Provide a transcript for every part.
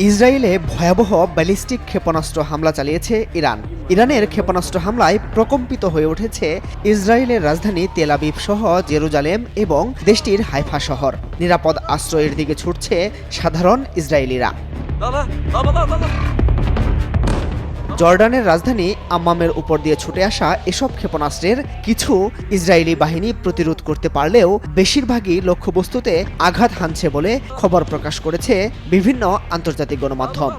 ইসরায়েলে ভয়াবহ ব্যালিস্টিক ক্ষেপণাস্ত্র হামলা চালিয়েছে ইরান। ইরানের ক্ষেপণাস্ত্র হামলায় প্রকম্পিত হয়ে উঠেছে ইসরায়েলের রাজধানী তেল আবিব সহ জেরুজালেম এবং দেশটির হাইফা শহর। নিরাপদ আশ্রয়ের দিকে ছুটছে সাধারণ ইসরায়েলিরা। জর্ডানের রাজধানী আম্মামের উপর দিয়ে ছুটে আসা এসব ক্ষেপণাস্ত্রের কিছু ইসরায়েলি বাহিনী প্রতিরোধ করতে পারলেও বেশিরভাগই লক্ষ্যবস্তুতে আঘাত হানছে বলে খবর প্রকাশ করেছে বিভিন্ন আন্তর্জাতিক গণমাধ্যম।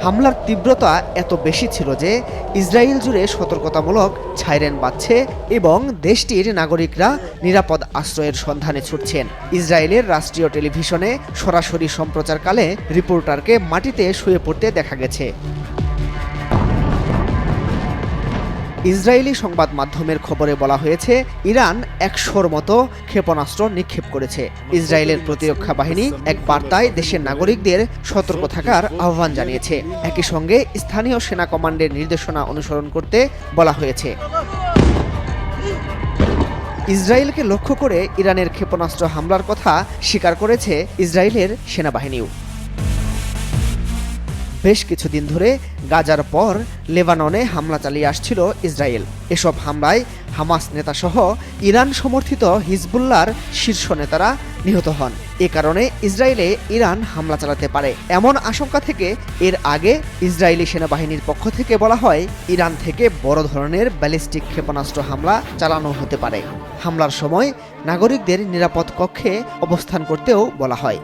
হামলার তীব্রতা এত বেশি ছিল যে ইসরায়েল জুড়ে সতর্কতামূলক সাইরেন বাজছে এবং দেশটির নাগরিকরা নিরাপদ আশ্রয়ের সন্ধানে ছুটছেন। ইসরায়েলের রাষ্ট্রীয় টেলিভিশনে সরাসরি সম্প্রচারকালে রিপোর্টারকে মাটিতে শুয়ে পড়তে দেখা গেছে। ইসরায়েলি সংবাদ মাধ্যমের খবরে বলা হয়েছে, ইরান 100র মতো ক্ষেপণাস্ত্র নিক্ষেপ করেছে। ইসরায়েলের প্রতিরক্ষা বাহিনী এক বার্তায় দেশের নাগরিকদের সতর্ক থাকার আহ্বান জানিয়েছে। একই সঙ্গে স্থানীয় সেনা কমান্ডের নির্দেশনা অনুসরণ করতে বলা হয়েছে। ইসরায়েলকে লক্ষ্য করে ইরানের ক্ষেপণাস্ত্র হামলার কথা স্বীকার করেছে ইসরায়েলের সেনাবাহিনীও। বেশ কিছুদিন ধরে গাজার পর লেবাননে হামলা চালিয়ে আসছিল ইসরায়েল। এসব হামলায় হামাস নেতাসহ ইরান সমর্থিত হিজবুল্লাহর শীর্ষ নেতারা নিহত হন। এ কারণে ইসরায়েলে ইরান হামলা চালাতে পারে এমন আশঙ্কা থেকে এর আগে ইসরায়েলি সেনাবাহিনীর পক্ষ থেকে বলা হয়, ইরান থেকে বড় ধরনের ব্যালিস্টিক ক্ষেপণাস্ত্র হামলা চালানো হতে পারে। হামলার সময় নাগরিকদের নিরাপদ কক্ষে অবস্থান করতেও বলা হয়।